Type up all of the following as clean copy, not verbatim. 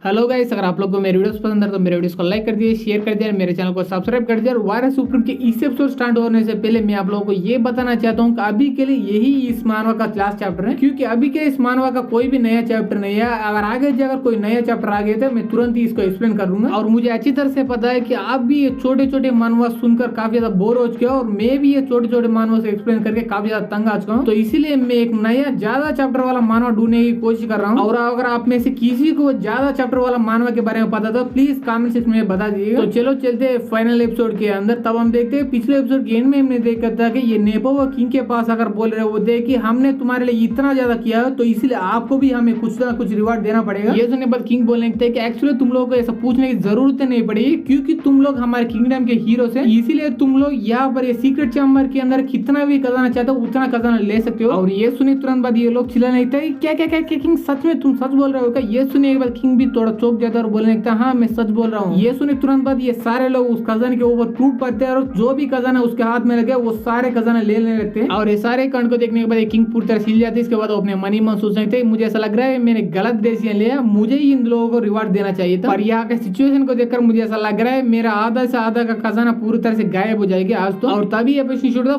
Hello guys, अगर आप लोग को मेरे वीडियोस पसंद है तो मेरे वीडियोस को लाइक कर दिए, शेयर कर दिया, मेरे चैनल को सब्सक्राइब कर दिया। और वायरस सुप्रीम के इस एपिसोड स्टार्ट होने से पहले मैं आप लोगों को ये बताना चाहता हूँ कि अभी के लिए यही इस मानवा का लास्ट चैप्टर है, क्योंकि अभी के इस मानवा का कोई भी नया चैप्टर नहीं है। अगर आगे अगर कोई नया चैप्टर आ गया तो मैं तुरंत ही इसको एक्सप्लेन कर दूंगा। और मुझे अच्छी तरह से पता है कि आप भी ये छोटे छोटे मानवा सुनकर काफी ज्यादा बोर हो चुके हो, और मैं भी ये छोटे छोटे मानवा से एक्सप्लेन करके काफी ज्यादा तंग आ चुका हूँ। तो इसीलिए मैं एक नया ज्यादा चैप्टर वाला मानवा ढूंढने की कोशिश कर रहा हूँ। और अगर आप में से किसी को ज्यादा चैप्टर वाला मानवा के बारे में पता तो प्लीज कमेंट सेक्शन में बता दीजिएगा। तो चलो चलते हैं फाइनल एपिसोड के अंदर। तब हम देखते हैं पिछले एपिसोड के एंड में हमने देखा था कि ये नेपो व किंग के पास अगर बोल रहे वो देख कि हमने तुम्हारे लिए इतना ज्यादा किया है तो इसलिए आपको भी हमें कुछ ना कुछ रिवार्ड देना पड़ेगा। ये सुनने बाद किंग बोलने लगते हैं कि एक्चुअली तुम लोगों को ऐसा पूछने की जरूरत नहीं पड़ेगी, क्योंकि तुम लोग हमारे किंगडम के हीरो से, इसीलिए तुम लोग यहाँ पर ये सीक्रेट चैम्बर के अंदर कितना भी खजाना चाहते हो उतना खजाना ले सकते हो। और ये सुने तुरंत बाद ये लोग चिल्लाने लगते हैं क्या क्या क्या किंग सच में तुम सच बोल रहे हो क्या? ये सुने एक बार किंग भी थोड़ा चौंक जाता है और बोलने लगता है हाँ मैं सच बोल रहा हूँ। ये सुने तुरंत बाद ये सारे लोग उस खजाने के ऊपर टूट पड़ते हैं और जो भी खजाना उसके हाथ में लगे वो सारे खजाना लेने लगते हैं। और ये सारे कांड को देखने के बाद किंग पूरी तरह हिल जाती है। इसके बाद वो अपने मनी मन सोचने लगते हैं मुझे ऐसा लग रहा है मैंने गलत डिसीजन लिया, मुझे ही इन लोगों को रिवार्ड देना चाहिए था। और यहाँ के सिचुएशन को देखकर मुझे ऐसा लग रहा है मेरा आधा से आधा का खजाना पूरी तरह से गायब हो जाएगी आज तो। और तभी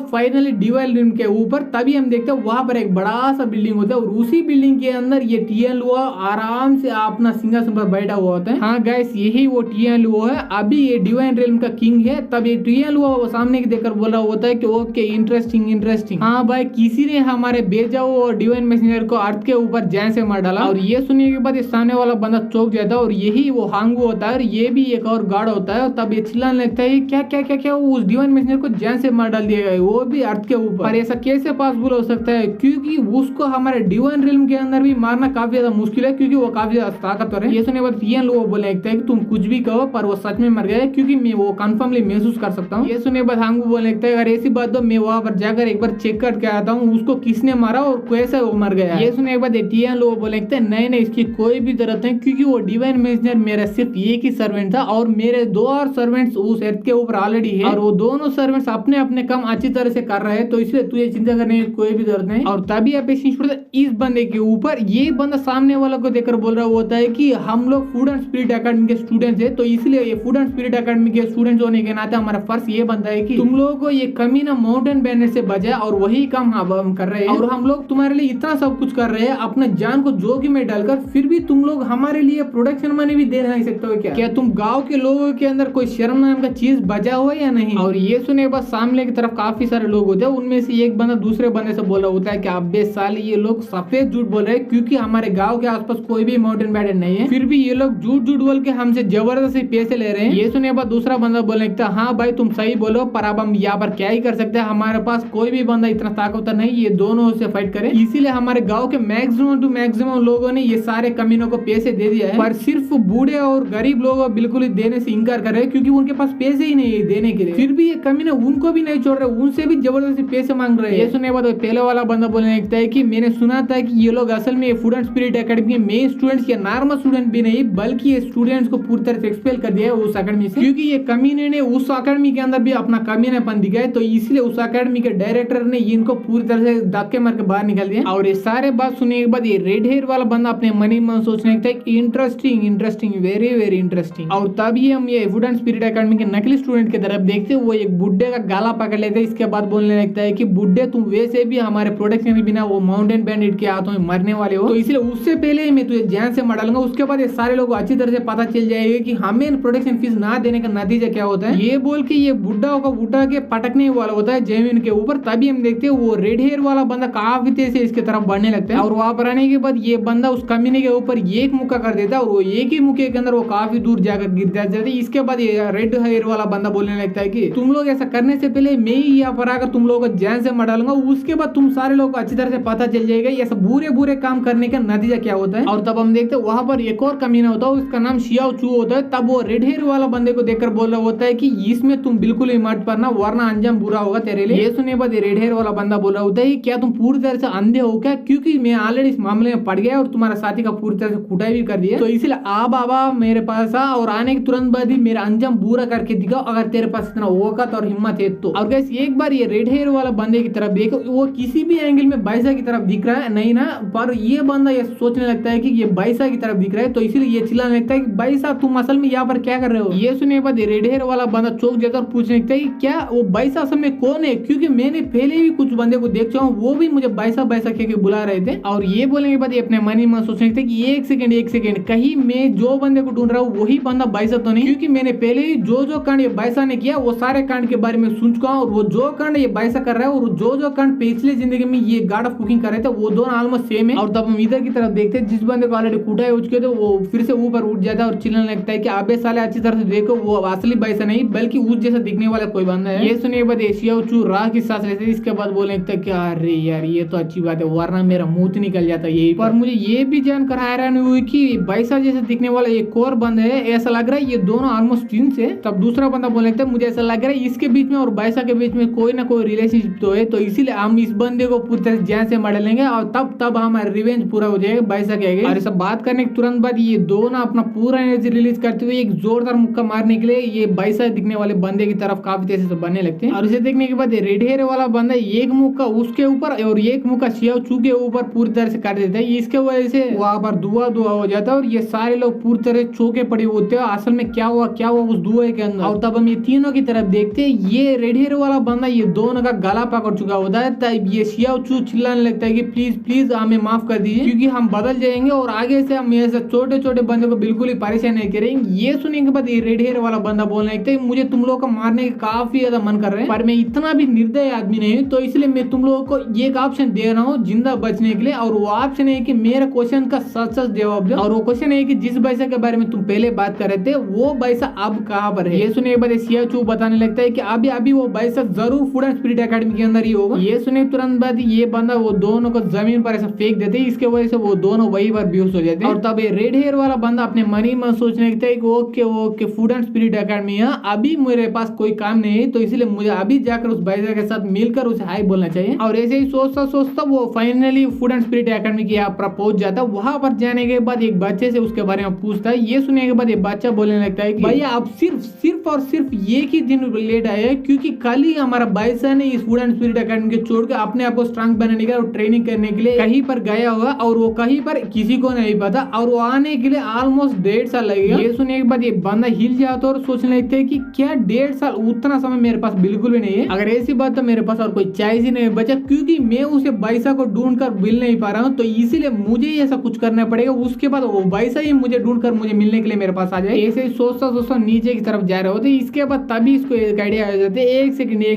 फाइनली डिवाइल रिम के ऊपर तभी हम देखते हैं वहां पर एक बड़ा सा बिल्डिंग होता है और उसी बिल्डिंग के अंदर ये टीएन लुआ आराम से अपना सिंहासन पर बैठा हुआ होता है। हाँ गाइस, यही वो टीएन लुआ है, अभी ये डिवाइन रेलम का किंग है। तब ये टीएन लुआ वो सामने की देखकर बोल रहा होता है कि ओके इंटरेस्टिंग। हाँ भाई, किसी ने हमारे बेजाओ और डिवाइन मैसेंजर को अर्थ के ऊपर जैन से मार डाला। और ये सुनने के बाद सामने वाला बंदा चौंक जाता है और यही वो हांगू होता है और ये भी एक और गार्ड होता है। और तब ये चिल्लाने लगता है क्या क्या क्या क्या उस डिवाइन मैसेंजर को जैन से मार डाल दिया गया, वो भी अर्थ के ऊपर। ऐसा कैसे पॉसिबल हो सकता है, क्योंकि उसको हमारे डिवाइन रिल्म के अंदर भी मारना काफी ज्यादा मुश्किल है, क्योंकि वो काफी ज्यादा ताकतवर है। ये सुनने के बाद टीएन लुआ बोलने लगता है कि तुम कुछ भी कहो पर वो सच में मर गया है, क्योंकि मैं वो कंफर्मली महसूस कर सकता हूँ। ये सुनने के बाद हांगू बोलने लगता है अगर ऐसी बात तो मैं वहां पर जाकर एक बार चेक करके आता हूँ उसको किसने मारा और कैसे वो मर गया। ये सुनने के बाद टीएन लुआ बोलने लगता है नहीं इसकी कोई भी जरूरत नहीं, क्योंकि वो डिवाइन मैसेंजर मेरा सिर्फ एक ही सर्वेंट था और मेरे दो और सर्वेंट्स उस अर्थ के ऊपर ऑलरेडी है और वो दोनों सर्वेंट्स अपने अपने काम अच्छी तरह से कर रहे हैं, तो इसलिए तुझे चिंता करने की कोई भी जरूरत नहीं। और तभी आप इस बंदे के ऊपर ये बंदा सामने वाला को देखकर बोल रहा होता है कि हम लोग फूड एंड स्पिरिट अकेडमी के स्टूडेंट्स है, तो इसलिए ये फूड एंड स्पिरिट अकेडमी के स्टूडेंट्स होने के नाते हमारा फर्ज ये बनता है कि तुम लोगों को ये कमीना माउंटेन बैनर से बचा और वही काम हम कर रहे हैं। और हम लोग तुम्हारे लिए इतना सब कुछ कर रहे हैं अपने जान को जोखिम में डालकर, फिर भी तुम लोग हमारे लिए प्रोडक्शन मनी भी दे नहीं सकते हो क्या? तुम गाँव के लोगों के अंदर कोई शर्म नाम का चीज बचा हुआ या नहीं? और ये सुने बस सामने की तरफ काफी सारे लोग होते हैं, उनमें से एक बंदा दूसरे बंदे से बोल रहा होता है कि अबे साले ये लोग सफेद झूठ बोल रहे हैं, क्योंकि हमारे गाँव के आसपास कोई भी माउंटेन बैनर नहीं है, फिर भी ये लोग झूठ बोल के हमसे जबरदस्ती पैसे ले रहे हैं। ये सुने बाद दूसरा बंदा बोलने लगता है हाँ भाई तुम सही बोलो, पर अब हम यहाँ पर क्या ही कर सकते हैं, हमारे पास कोई भी बंदा इतना ताकतवर नहीं ये दोनों से फाइट करे, इसीलिए हमारे गाँव के मैक्सिमम टू मैक्सिमम लोगों ने ये सारे कमीनों को पैसे दे दिया है, पर सिर्फ बूढ़े और गरीब लोग बिल्कुल ही देने से इंकार कर रहे हैं, क्योंकि उनके पास पैसे ही नहीं है देने के लिए। फिर भी ये कमीने उनको भी नहीं छोड़ रहे, उनसे भी जबरदस्ती पैसे मांग रहे हैं। ये सुनने बाद पहले वाला बंदा बोलने लगता है कि मैंने सुना था कि ये लोग असल में फूड एंड स्पिरिट अकेडमी के मेन स्टूडेंट्स या नॉर्मल स्टूडेंट भी नहीं, बल्कि ये स्टूडेंट्स को पूरी तरह से एक्सपेल कर दिया है उस अकेडमी से, क्योंकि ये कमीने ने उस अकेडमी के अंदर भी अपना कमीनापन दिखाया, तो इसलिए उस अकेडमी के डायरेक्टर ने इनको पूरी तरह से धक्के मार के बाहर निकाल दिया। और ये सारे बात सुनने के बाद ये रेड हेयर वाला बंदा अपने मनी मन सोचने लगता है इंटरेस्टिंग वेरी इंटरेस्टिंग। और तभी हम ये फूड एंड स्पिरिट अकेडमी के नकली स्टूडेंट की तरफ देखते वो एक बुड्ढे का गाला पकड़ लेते हैं। इसके बाद बोलने लगता है कि बुड्ढे तुम वैसे भी हमारे प्रोटेक्शन के बिना वो माउंटेन बैंडिट के हाथों में मरने वाले हो, तो इसलिए उससे पहले मैं तुझे जान से मार डालूंगा। उसके बाद ये सारे लोग अच्छी तरह से पता चल जाएगा कि हमें प्रोटेक्शन फीस ना देने का नतीजा क्या होता है। ये बोल के ये बुड्ढा को उठा के पटकने वाला होता है जमीन के ऊपर। तभी हम देखते हैं वो रेड हेयर वाला बंदा काफी तेज से इसके तरफ बढ़ने लगता है और वहां पर आने के बाद ये बंदा उस कमीने के ऊपर एक मुक्का कर देता है और वो एक ही मुक्के के अंदर वो काफी दूर जाकर गिर जाता है। इसके बाद ये रेड हेयर वाला बंदा बोलने लगता है कि तुम लोग ऐसा करने से पहले मैं ही यहाँ पर आकर तुम लोगों को जान से मार डालूंगा, उसके बाद तुम सारे लोग अच्छी तरह से पता चल जाएगा ये सब बुरे काम करने का नतीजा क्या होता है। और तब हम देखते हैं वहां पर एक और कमीना होता है, उसका नाम शियाओ चू होता है। तब वो रेड हेयर वाला बंदे को देखकर बोल रहा होता है कि इसमें तुम बिल्कुल ही मत पड़ना वरना अंजाम बुरा होगा तेरे लिए। ये सुनने बाद रेड हेयर वाला बंदा बोल रहा होता है क्या तुम पूरी तरह से अंधे हो क्या, क्योंकि मैं ऑलरेडी इस मामले में पड़ गया और तुम्हारा साथी का पूरी तरह से कुटाई भी कर दिया, तो इसलिए आ बाबा मेरे पास आ और आने के तुरंत बाद ही मेरा अंजाम बुरा करके दिखाओ अगर तेरे पास इतना औकात और हिम्मत है तो। और गाइस एक बार ये रेड हेयर वाला बंदे की तरफ देखो, वो किसी भी एंगल में बाइसा की तरफ दिख रहा है नहीं ना, पर ये बंदा ये सोचने लगता है कि ये बाइसा की तरफ दिख रहा है, तो इसीलिए ये चिल्लाने लगता है कि भाई साहब तुम असल में यहाँ पर क्या कर रहे हो। ये सुनने के बाद रेड हेयर वाला बंदा चौंक जाता है और पूछने लगता है कि क्या वो भाई साहब असल में कौन है, क्योंकि मैंने पहले भी कुछ बंदे को देख चुका हूँ, वो भी मुझे भाई साहब कह के बुला रहे थे। और ये बोलने के बाद ये अपने मन ही मन सोचने लगता है कि एक सेकंड कहीं मैं जो बंदे को ढूंढ रहा हूँ वही बंदा भाई साहब तो नहीं, क्योंकि मैंने पहले ही जो कांड ये भाई साहब ने किया वो सारे कांड के बारे में सुन चुका हूँ, और वो जो कांड ये भाई साहब कर रहा है और जो कांड पिछले जिंदगी में ये गार्ड ऑफ कुकिंग कर रहे थे वो दोनों ऑलमोस्ट सेम है। और तब हम इधर की तरफ देखते हैं जिस बंदे को ऑलरेडी कूटा है उसके तो वो फिर से ऊपर उठ जाता है और चिल्लाने लगता है कि अबे साले अच्छी तरह से देखो वो असली भाई साहब नहीं बल्कि उस जैसा दिखने वाला कोई बंदा है। ये सुनने के बाद एशिया राह की सांस लेते इसके बाद बोलने लगता है कि अरे यार ये तो अच्छी बात है वरना मेरा मुंह निकल जाता यही पर। मुझे ये भी जानकर हैरानी हुई कि भाई साहब जैसे दिखने वाला एक और बंदा है, ऐसा लग रहा है ये दोनों ऑलमोस्ट ट्विंस है। तब दूसरा बंदा बोलने लगता है मुझे ऐसा लग रहा है इसके बीच में और भाई साहब के बीच में कोई ना कोई रिलेशनशिप तो है, तो इसीलिए हम इस बंदे को पूरी तरह जान से मार लेंगे और तब हमारा रिवेंज पूरा हो जाएगा भाई साहब के। और सब बात करने के तुरंत बाद ये दोनों अपना पूरा एनर्जी रिलीज करते हुए एक जोरदार मुक्का मारने के लिए ये भाई साहब दिखने वाले बंदे की तरफ काफी तेजी से बनने लगते हैं। और इसे देखने के बाद रेड हेयर वाला बंदा एक मुक्का उसके ऊपर और एक मुक्का शियाओ चू के ऊपर पूरी तरह से कर देता है। इसके वजह से वहां पर धुआं हो जाता है और ये सारे लोग पूरी तरह चौके पड़े होते हैं असल में क्या हुआ उस धुएं के अंदर। और तब हम ये तीनों की तरफ देखते हैं ये रेड हेयर वाला बंदा ये दोनों का गला पकड़ चुका होता है। तब ये शियाओ चू चिल्लाने लगता है कि प्लीज हमें माफ कर दीजिए क्योंकि हम बदल जाएंगे और आगे से हम ऐसे छोटे छोटे बंदे को बिल्कुल ही परेशान नहीं करेंगे। ये सुनने के बाद ये रेड हेयर वाला बंदा बोलने लगता है मुझे तुम लोगों को मारने का काफी ज्यादा मन कर रहे हैं पर मैं इतना भी निर्दय आदमी नहीं हूँ, तो इसलिए मैं तुम लोगों को एक ऑप्शन दे रहा हूँ जिंदा बचने के लिए। और वो ऑप्शन है कि मेरे क्वेश्चन का सच जवाब दो। और वो क्वेश्चन है कि जिस भाई साहब के बारे में तुम पहले बात कर रहे थे वो भाई साहब अब कहाँ पर है। ये सुनने के बाद शियाओ चू बताने लगता है कि अभी वो भाई साहब जरूर फूड एंड स्पिरिट एकेडमी के अंदर ही होगा। ये सुने तुरंत बाद ये बंदा वो दोनों को जमीन पर ऐसा फेंक देते हैं, इसके वजह से वो दोनों वही पर बेहोश हो जाते हैं। और तब ये रेड हेयर वाला बंदा अपने मन ही मन सोचने लगता है कि okay food and spirit academy है, अभी मेरे पास कोई काम नहीं है तो इसलिए मुझे अभी जाकर उस भाई साहब के साथ मिलकर उसे हाई बोलना चाहिए। और ऐसे ही सोचता वो finally food and spirit academy के यहाँ पर पहुंच जाता है। वहां पर जाने के बाद एक बच्चे से उसके बारे में पूछता है। ये सुनने के बाद ये बच्चा बोलने लगता है कि भैया आप सिर्फ और सिर्फ एक ही दिन लेट आए हैं क्योंकि कल ही हमारा भाई साहब ने इस फूड एंड स्पिरिट एकेडमी के छोड़ के अपने आप को स्ट्रांग बनाने का और ट्रेनिंग करने के लिए कहीं पर गया होगा और वो कहीं पर किसी को नहीं पता और वो आने के लिए ऑलमोस्ट 1.5 साल लगेगा। ये सुनने के बाद ये बंदा हिल जाता है और सोचने लगता है कि क्या 1.5 साल, उतना समय मेरे पास बिल्कुल भी नहीं है। अगर ऐसी बात तो मेरे पास और कोई चॉइस ही नहीं बचा क्योंकि मैं उसे भाई साहब को ढूंढ कर मिल नहीं पा रहा हूँ, तो इसीलिए मुझे ऐसा कुछ करना पड़ेगा। उसके बाद वो भाई साहब ही मुझे ढूंढ कर मुझे मिलने के लिए मेरे पास आ जाए। ऐसे ही सोचता नीचे की तरफ जा रहे होते। इसके बाद तभी इसको एक आइडिया आ जाता है, एक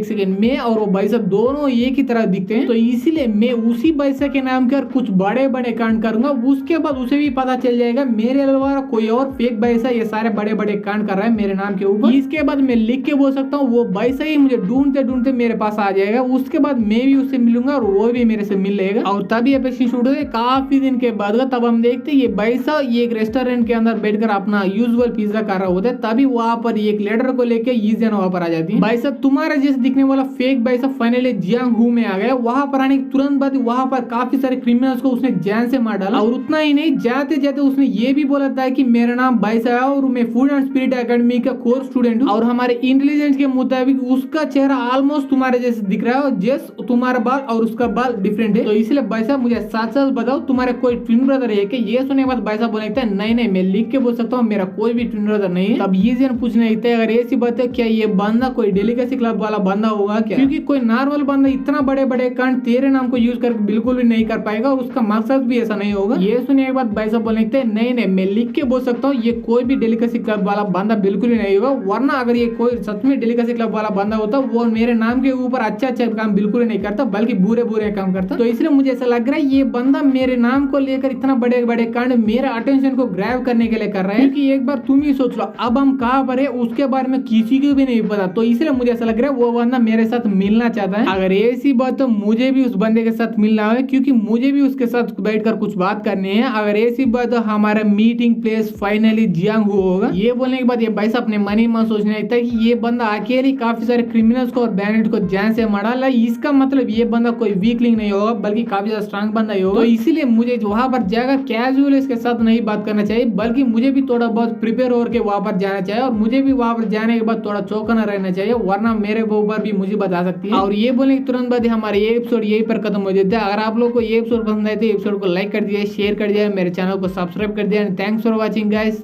सेकंड मैं और वो भाई साहब दोनों एक ही तरह दिखते हैं, तो इसीलिए मैं उसी भाई साहब के नाम कर कुछ बड़े बड़े कांड करूंगा। उसके बाद उसे भी पता चल जाएगा मेरे अलावा कोई और फेक भाई साहब ये सारे बड़े बड़े कांड कर रहा है मेरे नाम के ऊपर। इसके बाद मैं लिख के बोल सकता हूँ वो भाई साहब ही मुझे ढूंढते ढूंढते मेरे पास आ जाएगा। उसके बाद मैं भी उससे मिलूंगा और वो भी मेरे से मिल लेगा। और तभी एपिसोड शूट होते काफी दिन के बाद तब हम देखते ये भाई साहब ये एक रेस्टोरेंट के अंदर बैठकर अपना यूजुअल पिज्जा कर रहा होता है। तभी वहां पर एक लेटर को लेके ईजियन वहां पर आ जाती है। भाई साहब तुम्हारा जैसे दिखने वाला फेक भाई साहब फाइनली जियांगहू में आ गया। वहां पर आने के तुरंत बाद वहां पर काफी सारे क्रिमिनल्स को उसने जान से मार डाला। और उतना ही नहीं, जाते जाते उसने ये भी बोला था कि मेरा नाम भाई साहब है और मैं फूड एंड स्पिरिट एकेडमी का कोर स्टूडेंट हूँ और हमारे इंटेलिजेंस के मुताबिक उसका चेहरा ऑलमोस्ट तुम्हारे जैसे दिख रहा है, जैसे तुम्हारा बाल और उसका बाल डिफरेंट है। तो इसलिए भाई साहब मुझे साथ बताओ तुम्हारे कोई ट्विन ब्रदर है क्या। ये सुनने के बाद भाई साहब बोलने लगता है नहीं मैं लिख के बोल सकता हूँ मेरा कोई भी ट्विन ब्रदर नहीं है। तब ये जन पूछने लगता है अगर ऐसी बात है क्या ये बंदा कोई डेलीकेसी क्लब वाला बंदा होगा क्या, क्योंकि कोई नॉर्मल बंदा इतना बड़े बड़े कांड तेरे नाम को यूज करके बिल्कुल भी नहीं कर पाएगा और उसका मकसद भी ऐसा नहीं होगा। ये सुनने के बाद भाई साहब बोलने लगते हैं नहीं मैं लिख के बोल सकता हूँ ये कोई भी डेलीकेसी क्लब वाला बंदा बिल्कुल भी नहीं होगा, वरना अगर ये कोई सच में डेलीकेसी क्लब वाला बंदा होता वो मेरे नाम के ऊपर अच्छा काम बिल्कुल नहीं करता बल्कि बुरे काम करता। तो इसलिए मुझे ऐसा लग रहा है ये बंदा मेरे नाम को लेकर इतना बड़े बड़े कांड मेरा अटेंशन को ग्रैब करने के लिए कर रहा है। क्योंकि एक बार तुम ही सोच लो अब हम कहाँ पर है उसके बारे में किसी को भी नहीं पता, तो इसलिए मुझे ऐसा लग रहा है वो बंदा मेरे साथ मिलना चाहता है। अगर ऐसी बात तो मुझे भी उस बंदे के साथ मिलना है क्योंकि मुझे भी उसके साथ बैठकर कुछ बात करनी है। अगर ऐसी बात तो हमारा मीटिंग प्लेस फाइनली जियांगहू होगा। ये बोलने के बाद ये भाई साहब अपने मन ही मन सोचने लगता है कि ये बंदा अकेले काफी सारे क्रिमिनल्स को और बैंडिट को जान से मार डाला, इसका मतलब ये बंदा कोई वीकलिंग नहीं होगा बल्कि काफी ज्यादा स्ट्रांग बंदा ही होगा। तो इसीलिए मुझे वहां पर जाकर कैजुअल इसके साथ नहीं बात करना चाहिए बल्कि मुझे भी थोड़ा बहुत प्रिपेयर होकर वहां पर जाना चाहिए और मुझे भी वहां पर जाने के बाद थोड़ा चौकना रहना चाहिए, वरना मेरे ऊपर भी मुझे बता सकती है। और ये बोलने के तुरंत बाद हमारे ये एपिसोड यही पर खत्म हो जाता है। अगर आप लोग को ये एपिसोड पसंद आए तो एपिसोड को लाइक कर दिया, शेयर कर दिया, मेरे चैनल को सब्सक्राइब सब्सक्राइब कर दिया। And thanks for watching guys.